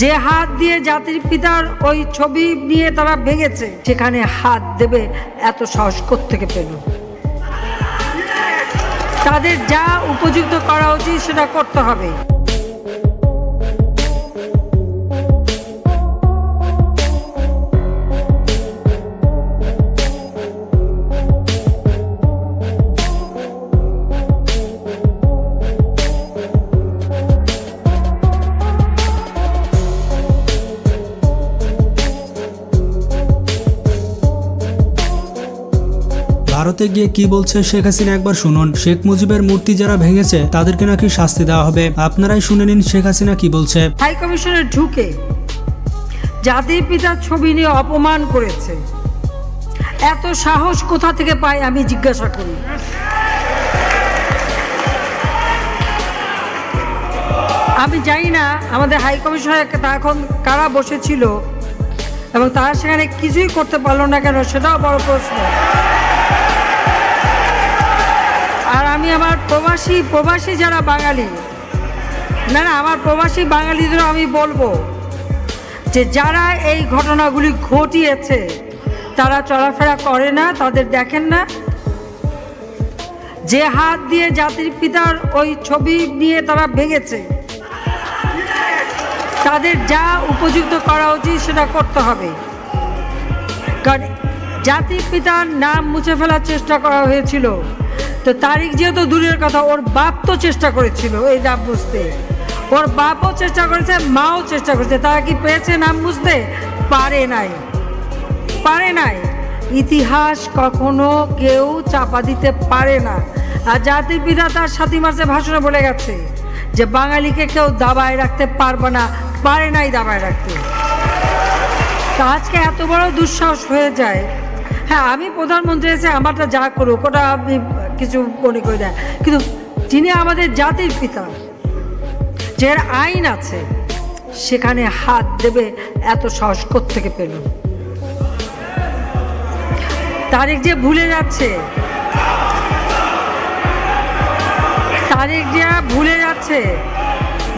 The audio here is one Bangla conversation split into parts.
যে হাত দিয়ে জাতির পিতার ওই ছবি নিয়ে তারা ভেঙেছে, সেখানে হাত দেবে এত সাহস কোত্থেকে পেল? তাদের যা উপযুক্ত করা উচিত সেটা করতে হবে। ভারতে গিয়ে কি বলছে শেখ হাসিনা একবার শুনুন। শেখ মুজিবের মূর্তি যারা ভেঙেছে তাদেরকে নাকি শাস্তি দেওয়া হবে। আপনারাই শুনে নিন শেখ হাসিনা কি বলছে। হাই কমিশনে ঢুকে জাতির পিতার ছবি নিয়ে অপমান করেছে, এত সাহস কোথা থেকে পায় আমি জিজ্ঞাসা করি। আমি জানি না আমাদের হাই কমিশনে এখন কারা বসেছিল এবং তারা সেখানে কিছুই করতে পারলো না কেন, সেটাও বড় প্রশ্ন। আর আমি আমার প্রবাসী যারা বাঙালি, না আমার প্রবাসী বাঙালিদেরও আমি বলবো যে যারা এই ঘটনাগুলি ঘটিয়েছে তারা চলাফেরা করে না, তাদের দেখেন না। যে হাত দিয়ে জাতির পিতার ওই ছবি নিয়ে তারা ভেঙেছে, তাদের যা উপযুক্ত করা উচিত সেটা করতে হবে। কারণ জাতির পিতার নাম মুছে ফেলার চেষ্টা করা হয়েছিল, তো তারিখ যেহেতু দূরের কথা, ওর বাপ তো চেষ্টা করেছিল এই নাম মুছতে, ওর বাপও চেষ্টা করেছে, মাও চেষ্টা করেছে। তারা কি পেরেছে নাম মুছতে? পারে নাই। ইতিহাস কখনো কেউ চাপা দিতে পারে না। আর জাতির পিতা তার 7 মার্চে ভাষণে বলে গেছে যে বাঙালিকে কেউ দাবায় রাখতে পারবে না, পারে নাই দাবায় রাখতে। তা আজকে এত বড় দুঃসাহস হয়ে যায়। হ্যাঁ, আমি প্রধানমন্ত্রী এসে আমারটা যা করুক ওটা আপনি কিছু মনে করি না, কিন্তু যিনি আমাদের জাতির পিতা, যার আইন আছে, সেখানে হাত দেবে এত সাহস কোত্থেকে পেল? তারিখ যে ভুলে যাচ্ছে,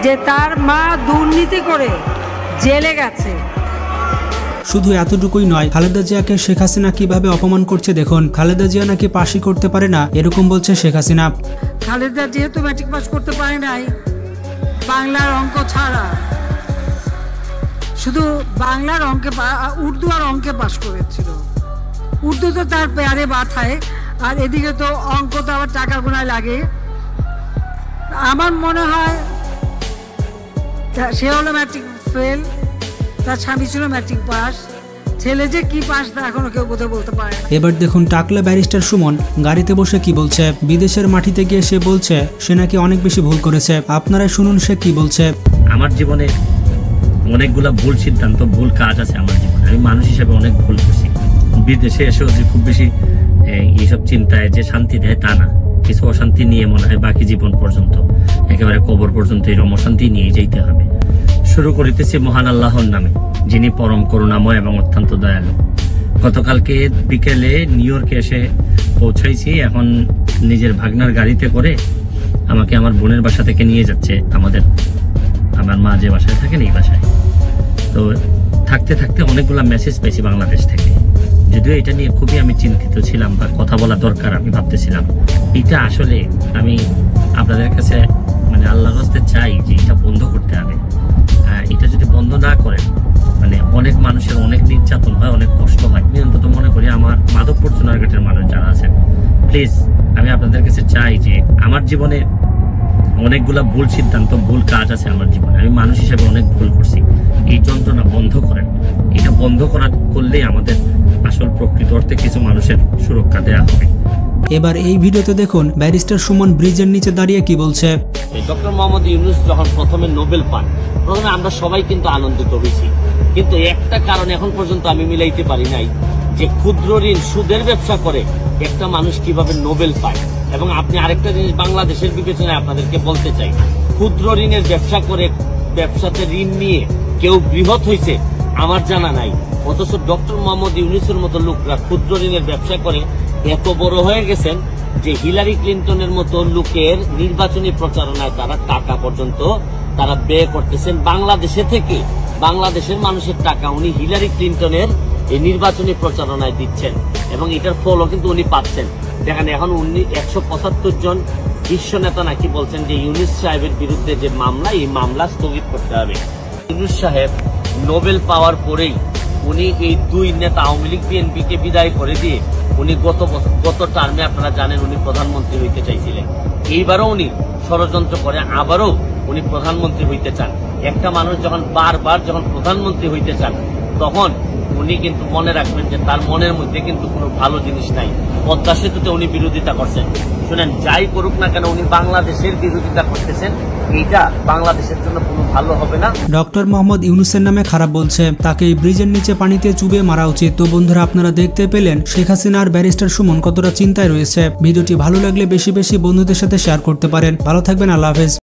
যে তার মা দুর্নীতি করে জেলে গেছে। শুধু এতটুকুই নয়, খালেদা জিয়াকে শেখ হাসিনা কিভাবে অপমান করছে দেখুন। খালেদা জিয়া নাকি পাশই করতে পারে না, এরকম বলছে শেখ হাসিনা। খালেদা যেহেতু ম্যাট্রিক পাস করতে পারে নাই, বাংলার অঙ্ক ছাড়া শুধু বাংলার অঙ্কে, উর্দু আর অঙ্কে পাস করেছিল। উর্দু তো তার পেয়ারে বাথায়, আর এদিকে তো অঙ্ক তো আবার টাকার গোনায় লাগে। আমার মনে হয় সে হলো ম্যাট্রিক ফেল, তার স্বামী ছিল ম্যাট্রিক পাস, ছেলে যে কি পাস তা এখনো কেউ কোথাও বলতে পারে না। এবার দেখুন টাকলা ব্যারিস্টার সুমন গাড়িতে বসে কি বলছে। বিদেশের মাটিতে গিয়ে সে বলছে সে নাকি অনেক বেশি ভুল করেছে। আপনারা শুনুন সে কি বলছে। আমার জীবনে অনেকগুলা ভুল সিদ্ধান্ত, ভুল কাজ আছে আমার জীবনে। আমি মানুষ হিসেবে অনেক ভুল করছি। বিদেশে এসেও যে খুব বেশি এইসব চিন্তায় যে শান্তি দেয় তা না, কিছু অশান্তি নিয়ে মনে হয় বাকি জীবন পর্যন্ত, একেবারে কবর পর্যন্ত এরকম অশান্তি নিয়ে যেতে হবে। শুরু করিতেছি মহান আল্লাহর নামে, যিনি পরম করুণাময় এবং অত্যন্ত দয়ালু। গতকালকে বিকেলে নিউ ইয়র্কে এসে পৌঁছাইছি। এখন নিজের ভাগনার গাড়িতে করে আমাকে আমার বোনের বাসা থেকে নিয়ে যাচ্ছে আমার মা যে বাসায় থাকেন এই বাসায়। তো থাকতে থাকতে অনেকগুলো মেসেজ পেয়েছি বাংলাদেশ থেকে। যদিও এটা নিয়ে খুবই আমি চিন্তিত ছিলাম বা কথা বলা দরকার আমি ভাবতেছিলাম। এটা আসলে আমি আপনাদের কাছে মানে আল্লাহর রাস্তে চাই যে এটা বন্ধ করতে হবে। এটা যদি বন্ধ না করেন, মানে অনেক মানুষের অনেক নির্যাতন হয়, অনেক কষ্ট হয়। আমি অন্তত মনে করি আমার মাধবপুর সোনারঘাটের মানুষ যারা আছেন, প্লিজ আমি আপনাদের কাছে চাই যে আমার জীবনে অনেকগুলা ভুল সিদ্ধান্ত, ভুল কাজ আছে আমার জীবনে। আমি মানুষ হিসেবে অনেক ভুল করছি। এই যন্ত্রণা বন্ধ করেন। এটা বন্ধ করলেই আমাদের আসল প্রকৃত অর্থে কিছু মানুষের সুরক্ষা দেওয়া হবে। এবার এই ভিডিওতে দেখুন ব্যারিস্টার সুমন ব্রিজের নিচে দাঁড়িয়ে কি বলছে। ডক্টর মোহাম্মদ ইউনূস যখন প্রথমে নোবেল পান, প্রথমে আমরা সবাই কিন্তু আনন্দিত হয়েছি, কিন্তু একটা কারণ এখন পর্যন্ত আমি মিলাইতে পারি নাই যে ক্ষুদ্র ঋণ সুদের ব্যবসা করে একটা মানুষ কিভাবে নোবেল পায়। এবং আপনি আরেকটা জিনিস বাংলাদেশের বিবেচনায় আপনাদেরকে বলতে চাই, ক্ষুদ্র ঋণের ব্যবসা করে ব্যবসাতে ঋণ নিয়ে কেউ বৃহৎ হয়েছে আমার জানা নাই। অথচ ডক্টর মোহাম্মদ ইউনূসের মতো লোকরা ক্ষুদ্র ঋণের ব্যবসা করে এত বড় হয়ে গেছেন যে হিলারি ক্লিন্টনের মতো লোকের নির্বাচনী প্রচারণায় তারা টাকা পর্যন্ত তারা ব্যয় করতেছেন বাংলাদেশে থেকে। বাংলাদেশের মানুষের টাকা উনি হিলারি ক্লিন্টনের এই নির্বাচনী প্রচারণায় দিচ্ছেন এবং এটার ফলও কিন্তু উনি পাচ্ছেন। দেখেন এখন উনি 175 জন বিশ্ব নেতা নাকি বলছেন যে ইউনূস সাহেবের বিরুদ্ধে যে মামলা, এই মামলা স্থগিত করতে হবে। ইউনূস সাহেব নোবেল পাওয়ার পরেই উনি এই দুই নেতা আওয়ামী লীগ বিএনপিকে বিদায় করে দিয়ে উনি গত টার্মে আপনারা জানেন উনি প্রধানমন্ত্রী হইতে চাইছিলেন। এইবারও উনি ষড়যন্ত্র করে আবারও উনি প্রধানমন্ত্রী হইতে চান। একটা মানুষ যখন বারবার যখন প্রধানমন্ত্রী হইতে চান তখন উনি কিন্তু মনে রাখবেন যে তার মনের মধ্যে কিন্তু কোনো ভালো জিনিস নাই। পদ্মা সেতুতে উনি বিরোধিতা করছেন, শুনেন যাই করুক না কেন উনি বাংলাদেশের বিরোধিতা করতেছেন, এইটা বাংলাদেশের জন্য কোনো ভালো হবে না। ডক্টর মোহাম্মদ ইউনূসের নামে খারাপ বলছে, তাকে এই ব্রিজের নিচে পানিতে চুবিয়ে মারা উচিত। তো বন্ধুরা, আপনারা দেখতে পেলেন শেখ হাসিনা আর ব্যারিস্টার সুমন কতটা চিন্তায় রয়েছে। ভিডিওটি ভালো লাগলে বেশি বেশি বন্ধুদের সাথে শেয়ার করতে পারেন। ভালো থাকবেন, আল্লাহ হাফেজ।